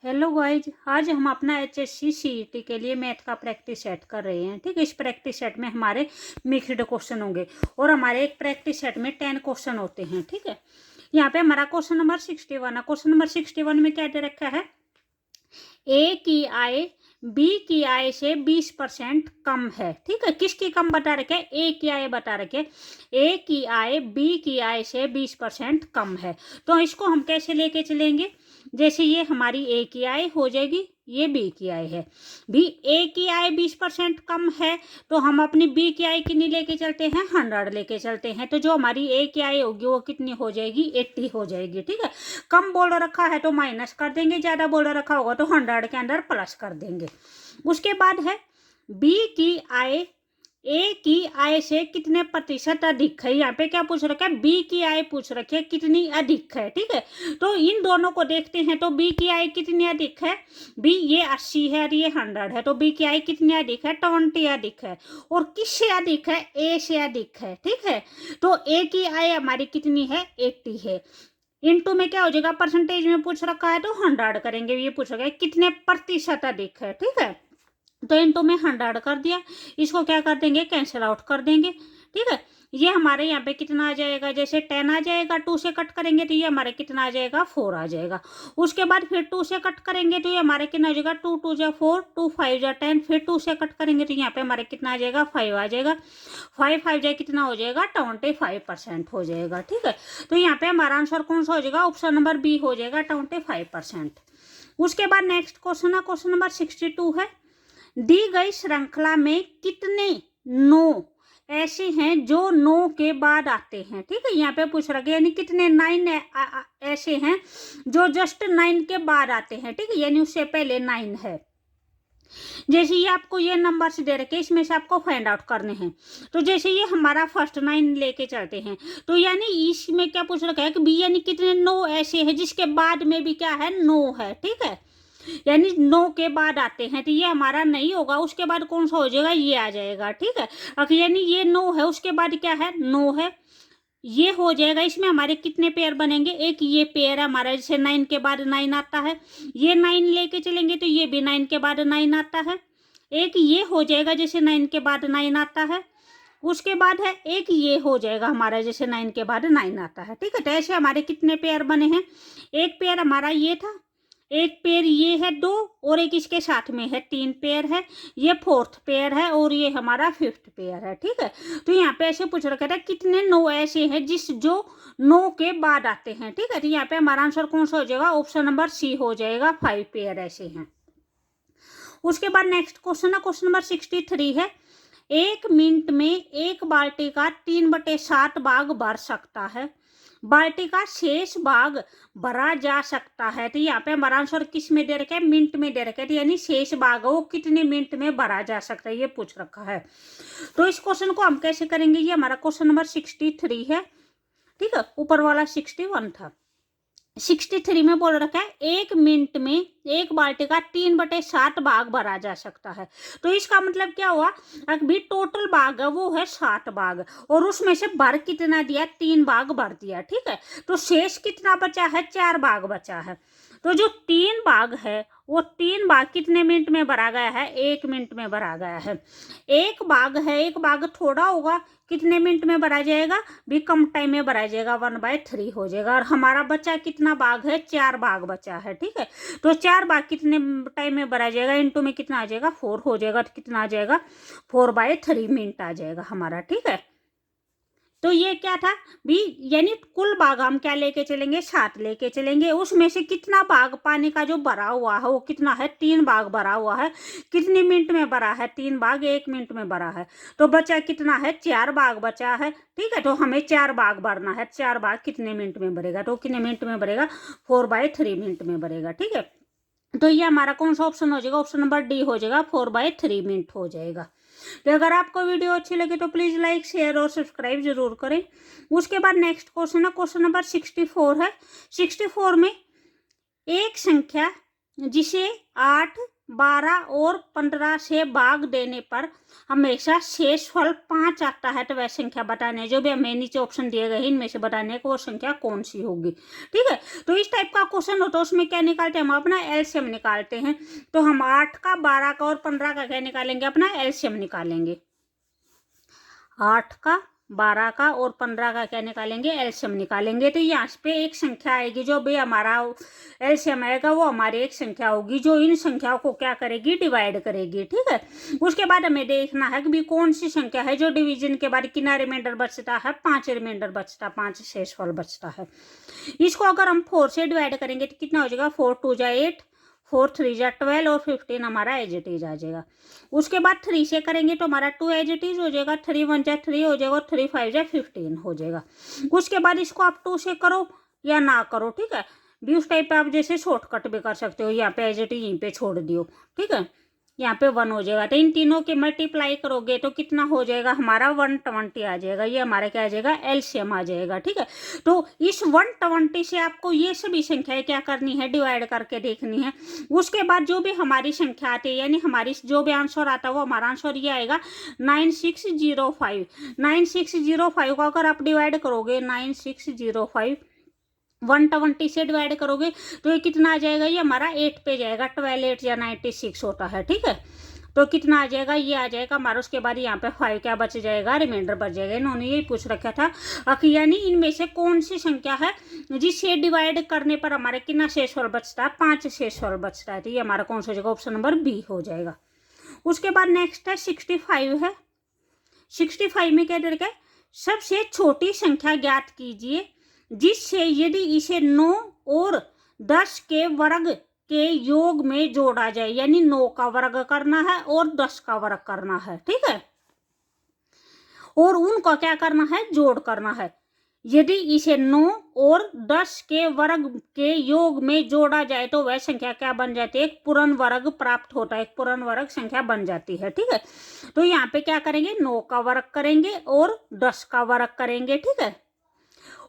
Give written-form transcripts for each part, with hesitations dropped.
Hello guys, आज हम अपना एचएससी सीईटी के लिए मैथ का प्रैक्टिस सेट कर रहे हैं। ठीक है, इस प्रैक्टिस सेट में हमारे मिक्स्ड क्वेश्चन होंगे और हमारे एक प्रैक्टिस सेट में 10 क्वेश्चन होते हैं। ठीक है, यहाँ पे हमारा क्वेश्चन नंबर 61 है। क्वेश्चन नंबर 61 में क्या दे रखा है? ए की आय बी की आय से 20% कम है। ठीक है, किसकी कम बता रखे? ए की आय बता रखे। ए की आय बी की आय से 20% कम है। तो इसको हम कैसे लेके चलेंगे? जैसे ये हमारी ए की आय हो जाएगी, ये बी की आय है। भी ए की आय 20% कम है तो हम अपनी बी की आय कितनी लेके चलते हैं? 100 लेके चलते हैं। तो जो हमारी ए की आय होगी वो कितनी हो जाएगी? 80 हो जाएगी। ठीक है, कम बोल रखा है तो माइनस कर देंगे, ज्यादा बोल रखा होगा तो 100 के अंदर प्लस कर देंगे। उसके बाद है बी की आय ए की आय से कितने प्रतिशत अधिक है। यहाँ पे क्या पूछ रखा है? बी की आय पूछ रखी है कितनी अधिक है। ठीक है, तो इन दोनों को देखते हैं। तो बी की आय कितनी अधिक है? बी ये 80 है और ये 100 है, तो बी की आय कितनी अधिक है? 20 अधिक है। और किससे अधिक है? ए से अधिक है। ठीक है, तो ए की आय हमारी कितनी है? 80 है। इनटू में क्या हो जाएगा? परसेंटेज में पूछ रखा है तो 100 करेंगे। ये पूछ रखा है कितने प्रतिशत अधिक है। ठीक है, तो इनटू में 100 कर दिया। इसको क्या कर देंगे? कैंसिल आउट कर देंगे। ठीक है, ये हमारे यहाँ पे कितना आ जाएगा? जैसे 10 आ जाएगा, 2 से कट करेंगे तो ये हमारे कितना आ जाएगा? 4 आ जाएगा। उसके बाद फिर 2 से कट करेंगे तो ये हमारे कितना हो जाएगा? 2 2 जा 4, 2 5 जा 10। फिर 2 से कट करेंगे तो यहाँ पे हमारे कितना आ जाएगा? 5 आ जाएगा। 5 5 जाए कितना हो जाएगा? 25% हो जाएगा। ठीक है, तो यहाँ पे हमारा आंसर कौन सा हो जाएगा? ऑप्शन नंबर बी हो जाएगा, 25%। उसके बाद नेक्स्ट क्वेश्चन है, क्वेश्चन नंबर 62 है। दी गई श्रृंखला में कितने नो ऐसे हैं जो नो के बाद आते हैं? ठीक है, यहाँ पे पूछ रखा है यानी कितने 9 ऐसे हैं जो जस्ट 9 के बाद आते हैं। ठीक है, यानी उससे पहले 9 है। जैसे ये आपको ये नंबर्स दे रखे, इसमें से आपको फाइंड आउट करने हैं। तो जैसे ये हमारा फर्स्ट 9 लेके चलते हैं, तो यानी इसमें क्या पूछ रखा है कि बी यानी कितने नो ऐसे हैं जिसके बाद में भी क्या है? नो है। ठीक है, यानी 9 के बाद आते हैं, तो ये हमारा नहीं होगा। उसके बाद कौन सा हो जाएगा? ये आ जाएगा। ठीक है, अब यानी ये 9 है, उसके बाद क्या है? 9 है, ये हो जाएगा। इसमें हमारे कितने पेयर बनेंगे? एक ये पेयर है हमारा, जैसे 9 के बाद 9 आता है, ये 9 लेके चलेंगे तो ये भी 9 के बाद 9 आता है। एक ये हो जाएगा जैसे 9 के बाद 9 आता है। उसके बाद है एक ये हो जाएगा हमारा, जैसे 9 के बाद 9 आता है। ठीक है, तो ऐसे हमारे कितने पेयर बने हैं? एक पेयर हमारा ये था, एक पेयर ये है 2, और एक इसके साथ में है 3 पेयर है। ये 4th पेयर है और ये हमारा 5th पेयर है। ठीक है, तो यहाँ पे ऐसे पूछ रखा था कितने नो ऐसे हैं जिस जो नो के बाद आते हैं। ठीक है, तो यहाँ पे हमारा आंसर कौन सा हो जाएगा? ऑप्शन नंबर सी हो जाएगा, 5 पेयर ऐसे हैं। उसके बाद नेक्स्ट क्वेश्चन है, क्वेश्चन नंबर 63 है। 1 मिनट में एक बाल्टी का 3/7 भाग भर सकता है, बाल्टी का शेष भाग भरा जा सकता है। तो यहाँ पे हमारा आंसर किस में दे रखा है? मिनट में दे रखा है। तो यानी शेष भाग वो कितने मिनट में भरा जा सकता है, ये पूछ रखा है। तो इस क्वेश्चन को हम कैसे करेंगे? ये हमारा क्वेश्चन नंबर 63 है। ठीक है, ऊपर वाला 61 था। 63 में बोल रखा है 1 मिनट में एक बाल्टी का 3/7 भाग भरा जा सकता है। तो इसका मतलब क्या हुआ? अभी टोटल भाग है वो है 7 भाग, और उसमें से भर कितना दिया? 3 भाग भर दिया। ठीक है, तो शेष कितना बचा है? 4 भाग बचा है। तो जो 3 भाग है वो 3 भाग कितने मिनट में भरा गया है? 1 मिनट में भरा गया है। एक भाग है, एक भाग थोड़ा होगा, कितने मिनट में भरा जाएगा? भी कम टाइम में भरा जाएगा, 1/3 हो जाएगा। और हमारा बचा कितना भाग है? 4 भाग बचा है। ठीक है, तो 4 भाग कितने टाइम में भरा जाएगा? इनटू में कितना आ जाएगा? 4 हो जाएगा। तो कितना आ जाएगा? 4/3 मिनट आ जाएगा हमारा। ठीक है, तो ये क्या था भी? यानी कुल भाग हम क्या लेके चलेंगे? 7 लेके चलेंगे। उसमें से कितना भाग पानी का जो भरा हुआ है वो कितना है? 3 भाग भरा हुआ है। कितने मिनट में भरा है? 3 भाग 1 मिनट में भरा है। तो बचा कितना है? 4 भाग बचा है। ठीक है, तो हमें 4 भाग भरना है। 4 भाग कितने मिनट में भरेगा? तो कितने मिनट में भरेगा? 4/3 मिनट में भरेगा। ठीक है, तो ये हमारा कौन सा ऑप्शन हो जाएगा? ऑप्शन नंबर डी हो जाएगा, 4/3 मिनट हो जाएगा। तो अगर आपको वीडियो अच्छी लगे तो प्लीज लाइक, शेयर और सब्सक्राइब जरूर करें। उसके बाद नेक्स्ट क्वेश्चन है, क्वेश्चन नंबर 64 है। 64 में एक संख्या जिसे 8 12 और 15 से भाग देने पर हमेशा शेषफल 5 आता है। तो वह संख्या बताने है, जो भी हमें नीचे ऑप्शन दिए गए इनमें से बताने को वो संख्या कौन सी होगी। ठीक है, तो इस टाइप का क्वेश्चन होता है, उसमें क्या निकालते हैं हम अपना एलसीएम निकालते हैं। तो हम 8 का, 12 का और 15 का क्या निकालेंगे, अपना एलसीएम निकालेंगे। 8 का, 12 का और 15 का क्या निकालेंगे, एलसीएम निकालेंगे। तो यहाँ पे एक संख्या आएगी, जो भी हमारा एलसीएम आएगा वो हमारी एक संख्या होगी जो इन संख्याओं को क्या करेगी, डिवाइड करेगी। ठीक है, उसके बाद हमें देखना है कि भी कौन सी संख्या है जो डिवीजन के बाद कितना रिमाइंडर बचता है, 5 रिमाइंडर बचता, 5 शेषफल बचता है। इसको अगर हम 4 से डिवाइड करेंगे तो कितना हो जाएगा, 4 2 जा 8, 4 3 जा 12 और 15 हमारा एज इट इज आ जाएगा। उसके बाद 3 से करेंगे तो हमारा 2 एज इट इज हो जाएगा, 3 1 जा 3 हो जाएगा और 3 5 जा 15 हो जाएगा। उसके बाद इसको आप 2 से करो या ना करो, ठीक है, भी उस टाइप पे आप जैसे शॉर्टकट भी कर सकते हो। यहाँ पे एज इट इज यहीं पे छोड़ दियो, ठीक है, यहाँ पे 1 हो जाएगा। तो इन तीनों के मल्टीप्लाई करोगे तो कितना हो जाएगा, हमारा 120 आ जाएगा। ये हमारा क्या आ जाएगा, एलसीएम आ जाएगा। ठीक है, तो इस 120 से आपको ये सभी संख्याएं क्या करनी है, डिवाइड करके देखनी है। उसके बाद जो भी हमारी संख्या आती है, यानी हमारी जो भी आंसर आता है वो हमारा आंसर ये आएगा 9605। 9605 को अगर आप डिवाइड करोगे, 9605 120 से डिवाइड करोगे तो ये कितना आ जाएगा, ये हमारा 8 पे जाएगा। 12 8 या 96 होता है। ठीक है, तो कितना आ जाएगा, ये आ जाएगा हमारा। उसके बाद यहाँ पे 5 क्या बच जाएगा, रिमाइंडर बच जाएगा। इन्होंने यही पूछ रखा था यानी इनमें से कौन सी संख्या है जिसे डिवाइड करने पर हमारे कितना शेषफल बचता है, 5 शेषफल बचता है। तो ये हमारा कौन सा हो जाएगा, ऑप्शन नंबर बी हो जाएगा। उसके बाद नेक्स्ट है 65 है। 65 में क्या दे रखा है, सबसे छोटी संख्या ज्ञात कीजिए जिससे यदि इसे 9 और 10 के वर्ग के योग में जोड़ा जाए, यानी 9 का वर्ग करना है और 10 का वर्ग करना है। ठीक है, और उनका क्या करना है, जोड़ करना है। यदि इसे 9 और 10 के वर्ग के योग में जोड़ा जाए तो वह संख्या क्या बन जाती है, एक पूर्ण वर्ग प्राप्त होता है, एक पूर्ण वर्ग संख्या बन जाती है। ठीक है, तो यहाँ पे क्या करेंगे, 9 का वर्ग करेंगे और 10 का वर्ग करेंगे। ठीक है,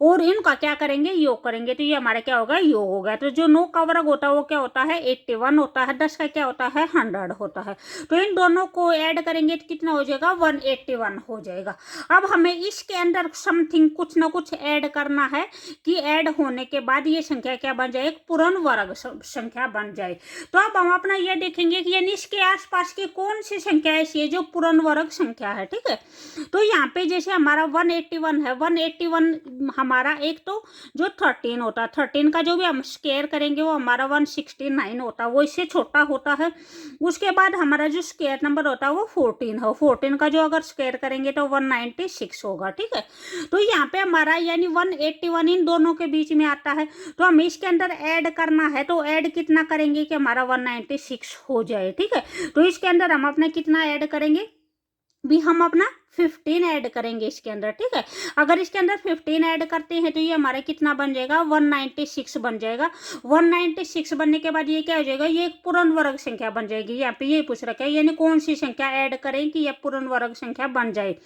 और इनका क्या करेंगे, योग करेंगे। तो ये हमारा क्या होगा, योग होगा। तो जो 9 का वर्ग होता है वो क्या होता है, 81 होता है। 10 का क्या होता है, 100 होता है। तो इन दोनों को ऐड करेंगे तो कितना हो जाएगा, 181 हो जाएगा। अब हमें इसके अंदर समथिंग कुछ ना कुछ ऐड करना है कि ऐड होने के बाद ये संख्या क्या बन जाए, एक पूर्ण वर्ग संख्या बन जाए। तो अब हम अपना ये देखेंगे कि यानी इसके आसपास की कौन सी संख्या ऐसी है जो पूर्ण वर्ग संख्या है। ठीक है, तो यहाँ पे जैसे हमारा 181 है, 181 हमारा एक तो जो 13 होता है, 13 का जो भी हम स्क्वायर करेंगे वो हमारा 169 होता है, वो इससे छोटा होता है। उसके बाद हमारा जो स्क्वायर नंबर होता है वो 14 है, 14 का जो अगर स्क्वायर करेंगे तो 196 होगा। ठीक है, तो यहाँ पे हमारा यानी 181 इन दोनों के बीच में आता है। तो हमें इसके अंदर ऐड करना है, तो ऐड कितना करेंगे कि हमारा 196 हो जाए। ठीक है, तो इसके अंदर हम अपना कितना ऐड करेंगे, भी हम अपना 15 ऐड करेंगे इसके अंदर। ठीक है, अगर इसके अंदर 15 ऐड करते हैं तो ये हमारा कितना बन जाएगा, 196 बन जाएगा। 196 बनने के बाद ये क्या हो जाएगा, ये एक पूर्ण वर्ग संख्या बन जाएगी। यहाँ पे ये पूछ रखा है यानी कौन सी संख्या ऐड करें कि यह पूर्ण वर्ग संख्या बन जाए।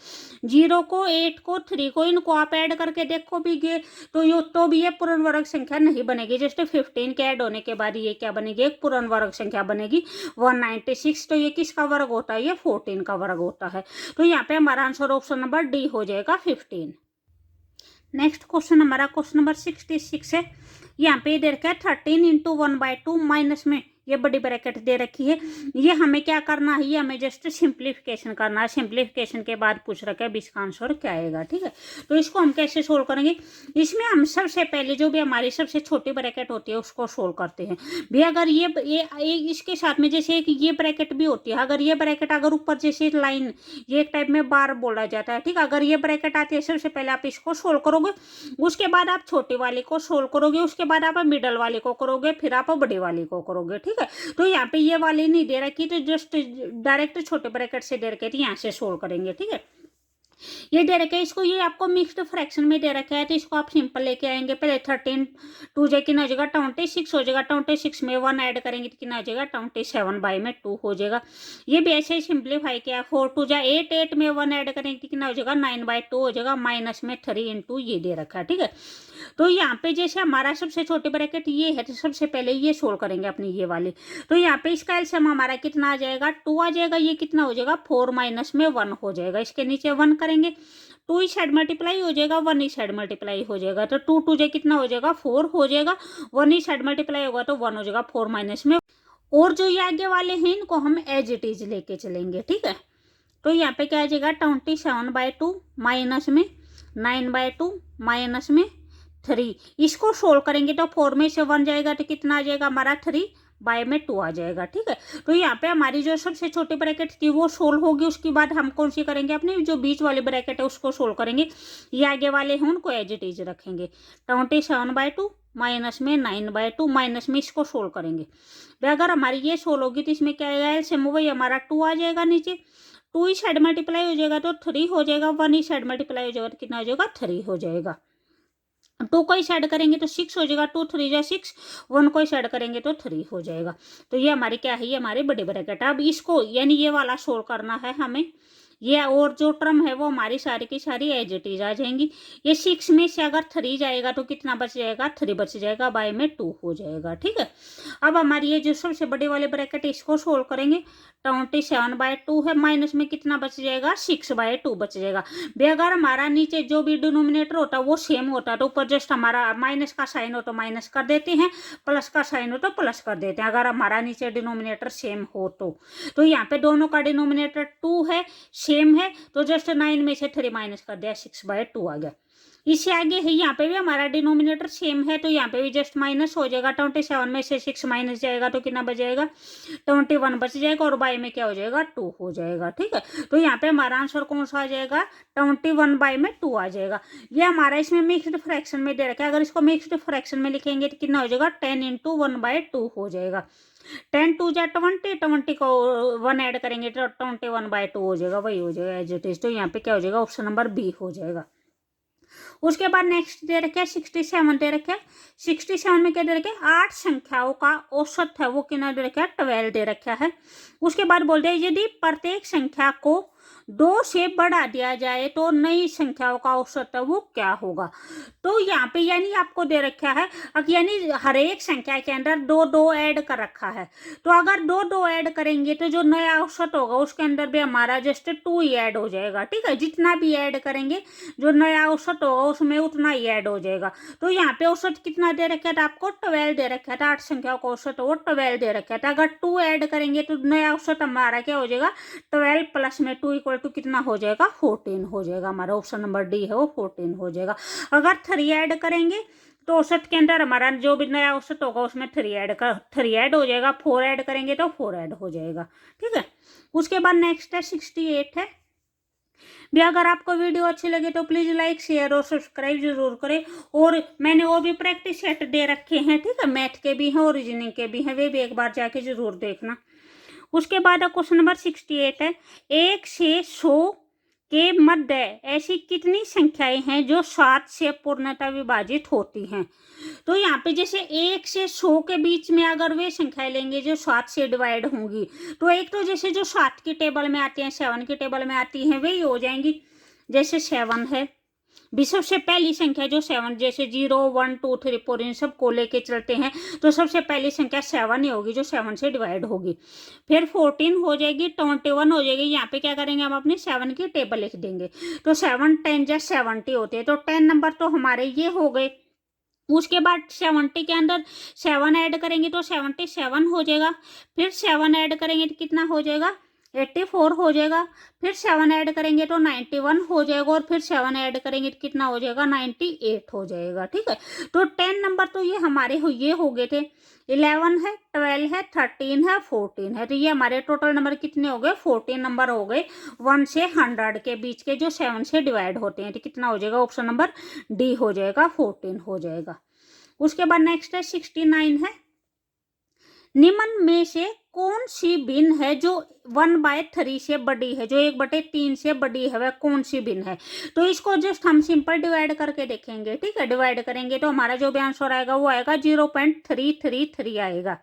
0 को, 8 को, 3 को, इनको आप ऐड करके देखो भी गे तो भी ये पूर्ण वर्ग संख्या नहीं बनेगी। जस्ट 15 के ऐड होने के बाद ये क्या बनेगी, एक पूर्ण वर्ग संख्या बनेगी 196। तो ये किसका वर्ग होता है, ये 14 का वर्ग होता है। तो यहाँ पे हमारा आंसर ऑप्शन नंबर डी हो जाएगा 15। नेक्स्ट क्वेश्चन हमारा क्वेश्चन नंबर 66 है। यहाँ पे दे रखा है 13 इंटू 1/2 माइनस में ये बड़ी ब्रैकेट दे रखी है। ये हमें क्या करना है, ये हमें जस्ट सिंप्लीफिकेशन करना है। सिंप्लीफिकेशन के बाद पूछ रखा है इसका आंसर क्या आएगा। ठीक है, तो इसको हम कैसे सोल्व करेंगे, इसमें हम सबसे पहले जो भी हमारी सबसे छोटी ब्रैकेट होती है उसको सोल्व करते हैं। भी अगर ये इसके साथ में जैसे एक ये ब्रैकेट भी होती है, अगर ये ब्रैकेट अगर ऊपर जैसे लाइन ये एक टाइप में बार बोला जाता है। ठीक है, अगर ये ब्रैकेट आती है सबसे पहले आप इसको सोल्व करोगे, उसके बाद आप छोटी वाली को सोल्व करोगे, उसके बाद आप मिडल वाली को करोगे, फिर आप बड़ी वाली को करोगे। ठीक है, तो यहाँ पे ये वाली नहीं दे रखी तो जस्ट डायरेक्ट छोटे ब्रैकेट से दे रखे, तो यहाँ से सोल्व करेंगे। ठीक है, ये दे रखे इसको, ये आपको मिक्स्ड फ्रैक्शन में दे रखा है तो इसको आप सिंपल लेके आएंगे। पहले 13 2 जे कितना हो जाएगा, 26 हो जाएगा। 26 में 1 ऐड करेंगे तो कितना हो जाएगा, 27/2 हो जाएगा। ये भी ऐसे ही सिंप्लीफाई किया। 4 2 जा 8, 8 में 1 ऐड करेंगे तो कितना हो जाएगा, 9/2 हो जाएगा। माइनस में 3 इंटू ये दे रखा है। ठीक है, तो यहाँ पे जैसे हमारा सबसे छोटे ब्रैकेट ये है, तो सबसे पहले ये सोल्व करेंगे अपनी ये वाली। तो यहाँ पे इसका एलसीएम हमारा कितना आ जाएगा, 2 आ जाएगा। ये कितना हो जाएगा, 4 माइनस में 1 हो जाएगा। इसके नीचे 1 करेंगे, 2 इस साइड मल्टीप्लाई हो जाएगा, 1 इस साइड मल्टीप्लाई हो जाएगा। तो 2 2 जे कितना हो जाएगा, 4 हो जाएगा। 1 इस साइड मल्टीप्लाई होगा तो 1 हो जाएगा, 4 माइनस में। और जो ये आगे वाले हैं इनको हम एज इट इज लेके चलेंगे, ठीक है। तो यहाँ पे क्या आ जाएगा, 27/2 माइनस में 9/2 माइनस में 3। इसको सोल्व करेंगे तो 4 में से 1 जाएगा तो कितना आ जाएगा हमारा, 3/2 आ जाएगा, ठीक है। तो यहाँ पे हमारी जो सबसे छोटी ब्रैकेट थी वो सोल्व होगी। उसके बाद हम कौन सी करेंगे, अपनी जो बीच वाली ब्रैकेट है उसको सोल्व करेंगे। ये आगे वाले हैं उनको एज इट इज रखेंगे। 27/2 माइनस में 9/2 माइनस में इसको सोल्व करेंगे। अगर हमारी ये सोल्व होगी तो इसमें क्या आएगा, एलसीएम वही हमारा 2 आ जाएगा नीचे। 2 इस साइड मल्टीप्लाई हो जाएगा तो 3 हो जाएगा। 1 इस साइड मल्टीप्लाई हो जाएगा तो कितना हो जाएगा, 3 हो जाएगा। 2 को इस ऐड करेंगे तो 6 हो जाएगा। 2 3 जा 6। 1 को इस ऐड करेंगे तो 3 हो जाएगा। तो ये हमारी क्या है, ये हमारी बड़ी ब्रैकेट है। अब इसको यानी ये वाला सोल्व करना है हमें। ये और जो टर्म है वो हमारी सारी की सारी एज इट इज आ जाएंगी। ये 6 में से अगर 3 जाएगा तो कितना बच जाएगा, 3 बच जाएगा, बाय में 2 हो जाएगा, ठीक है। अब हमारी ये जो सबसे बड़ी वाली ब्रैकेट इसको सोल्व करेंगे। 27/2 है, माइनस में कितना बच जाएगा, 6/2 बच जाएगा। अगर हमारा नीचे जो भी डिनोमिनेटर होता है वो सेम होता है तो ऊपर जस्ट हमारा माइनस का साइन हो तो माइनस कर देते हैं, प्लस का साइन हो तो प्लस कर देते हैं, अगर हमारा नीचे डिनोमिनेटर सेम हो तो यहाँ पे दोनों का डिनोमिनेटर 2 है, सेम है, तो जस्ट 9 में से 3 माइनस कर दिया, 6/2 आ गया। इससे आगे है, यहाँ पे भी हमारा डिनोमिनेटर सेम है तो यहाँ पे भी जस्ट माइनस हो जाएगा। 27 में से 6 माइनस जाएगा तो कितना बच जाएगा, 21 बच जाएगा, और बाय में क्या हो जाएगा, 2 हो जाएगा, ठीक है। तो यहाँ पे हमारा आंसर कौन सा आ जाएगा, 21 बाय में 2 आ जाएगा। ये हमारा इसमें मिक्स्ड फ्रैक्शन में दे रखा है। अगर इसको मिक्स्ड फ्रैक्शन में लिखेंगे तो कितना हो जाएगा, 10 × 1/2 हो जाएगा। 10 2 जा 20, 20 को 1 ऐड करेंगे तो 21/2 हो जाएगा, वही हो जाएगा एज इट इज। तो यहाँ पे क्या हो जाएगा, ऑप्शन नंबर बी हो जाएगा। उसके बाद नेक्स्ट दे रखे 67 दे रखे। 67 में क्या दे रखे, 8 संख्याओं का औसत है वो कितना दे रखा है, 12 दे रखा है। उसके बाद बोलते हैं यदि प्रत्येक संख्या को 2 से बढ़ा दिया जाए तो नई संख्याओं का औसत है वो क्या होगा। तो यहाँ पे यानी आपको दे रखा है, यानी हर एक संख्या के अंदर 2 ऐड कर रखा है। तो अगर 2 ऐड करेंगे तो जो नया औसत होगा उसके अंदर भी हमारा जस्ट 2 ही ऐड हो जाएगा, ठीक है। जितना भी ऐड करेंगे जो नया औसत होगा उसमें उतना ही ऐड हो जाएगा। तो यहाँ पे औसत कितना दे रखा था आपको, 12 दे रखा था। 8 संख्याओं का औसत वो 12 दे रखा था। अगर 2 ऐड करेंगे तो नया औसत हमारा क्या हो जाएगा, 12 प्लस में 2 इक्वल टू कितना हो जाएगा, 14 हो जाएगा। हमारा ऑप्शन नंबर डी है वो 14 हो जाएगा। अगर 3 ऐड करेंगे तो औसत के अंदर हमारा जो भी नया औसत होगा उसमें 3 ऐड हो जाएगा। 4 ऐड करेंगे तो 4 ऐड हो जाएगा, ठीक है। उसके बाद नेक्स्ट है 68 है। भी अगर आपको वीडियो अच्छी लगे तो प्लीज लाइक शेयर और सब्सक्राइब जरूर करें। और मैंने वो भी प्रैक्टिस सेट दे रखे हैं, ठीक है, मैथ के भी हैं और रीजनिंग के भी हैं, वे भी एक बार जाके जरूर देखना। उसके बाद क्वेश्चन नंबर 68 है, 1 से 100 के मध्य ऐसी कितनी संख्याएं हैं जो 7 से पूर्णतः विभाजित होती हैं। तो यहाँ पे जैसे 1 से 100 के बीच में अगर वे संख्याएं लेंगे जो 7 से डिवाइड होंगी, तो एक तो जैसे जो 7 की टेबल में आती हैं, 7 की टेबल में आती हैं, वही हो जाएंगी। जैसे 7 है भी सबसे पहली संख्या जो 7, जैसे 0 1 2 3 4 इन सब को लेके चलते हैं तो सबसे पहली संख्या 7 ही होगी जो 7 से डिवाइड होगी। फिर 14 हो जाएगी, 21 हो जाएगी। यहाँ पे क्या करेंगे, हम अपनी 7 की टेबल लिख देंगे। तो 7 10 जा 70 होते हैं, तो 10 नंबर तो हमारे ये हो गए। उसके बाद 70 के अंदर 7 ऐड करेंगे तो 77 हो जाएगा। फिर 7 ऐड करेंगे तो कितना हो जाएगा, 84 हो जाएगा। फिर 7 ऐड करेंगे तो 91 हो जाएगा। और फिर 7 ऐड करेंगे तो कितना हो जाएगा, 98 हो जाएगा, ठीक है। तो 10 नंबर तो ये हमारे ये हो गए थे। 11 है, 12 है, 13 है, 14 है। तो ये हमारे टोटल नंबर कितने हो गए, 14 नंबर हो गए 1 से 100 के बीच के जो 7 से डिवाइड होते हैं। तो कितना हो जाएगा, ऑप्शन नंबर डी हो जाएगा, 14 हो जाएगा। उसके बाद नेक्स्ट है 69 है, निम्न में से कौन सी भिन्न है जो 1/3 से बड़ी है, जो 1/3 से बड़ी है, वह कौन सी भिन्न है। तो इसको जस्ट हम सिंपल डिवाइड करके देखेंगे, ठीक है। डिवाइड करेंगे तो हमारा जो भी आंसर आएगा वो आएगा 0.333 आएगा।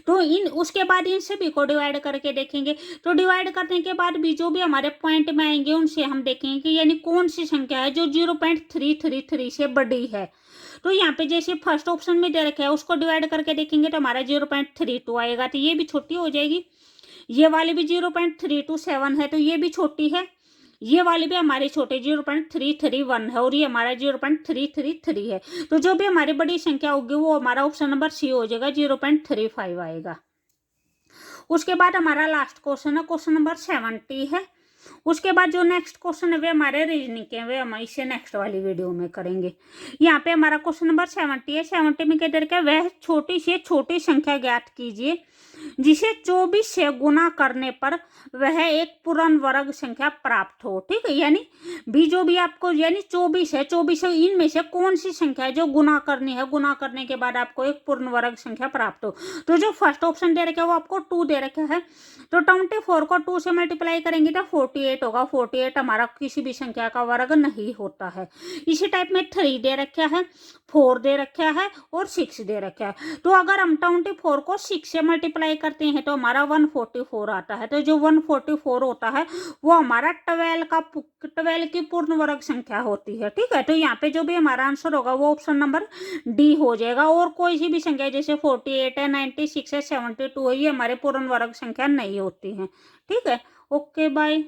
तो उसके बाद इन सभी को डिवाइड करके देखेंगे। तो डिवाइड करने के बाद भी जो भी हमारे पॉइंट में आएंगे उनसे हम देखेंगे कि यानी कौन सी संख्या है जो 0.333 से बड़ी है। तो यहाँ पे जैसे फर्स्ट ऑप्शन में दे रखा है उसको डिवाइड करके देखेंगे तो हमारा 0.32 आएगा, तो ये भी छोटी हो जाएगी। ये वाली भी 0.327 है तो ये भी छोटी है। ये वाली भी हमारी छोटी 0.331 है और ये हमारा 0.333 है। तो जो भी हमारी बड़ी संख्या होगी वो हमारा ऑप्शन नंबर सी हो जाएगा, 0.35 आएगा। उसके बाद हमारा लास्ट क्वेश्चन है, क्वेश्चन नंबर 70 है। उसके बाद जो नेक्स्ट क्वेश्चन है वे हमारे रीजनिंग के, वे हम इसे नेक्स्ट वाली वीडियो में करेंगे। यहाँ पे हमारा क्वेश्चन नंबर 70 है। 70 में कहते हैं वह छोटी से छोटी संख्या ज्ञात कीजिए जिसे 24 से गुना करने पर वह एक पूर्ण वर्ग संख्या प्राप्त हो। ठीक है, यानी भी जो भी आपको, यानी 24 है, 24 इनमें से कौन सी संख्या है जो गुना करनी है, गुना करने के बाद आपको एक पूर्ण वर्ग संख्या प्राप्त हो। तो जो फर्स्ट ऑप्शन दे रखा है वो आपको 2 दे रखा है, तो 24 को 2 से मल्टीप्लाई करेंगे तो 48 होगा। 48 हमारा किसी भी संख्या का वर्ग नहीं होता है। इसी टाइप में 3 दे रखा है, 4 दे रखा है और 6 दे रखा है। तो अगर हम 24 को 6 से मल्टीप्लाई करते हैं तो हमारा 144 आता है। तो जो 144 होता है वो हमारा 12 की पूर्ण वर्ग संख्या होती है। ठीक है, तो यहाँ पे जो भी हमारा आंसर होगा वो ऑप्शन नंबर डी हो जाएगा। और कोई सी भी संख्या जैसे 48 है, 96 है, 72 है, ये हमारे पूर्ण वर्ग संख्या नहीं होती है। ठीक है, ओके बाय।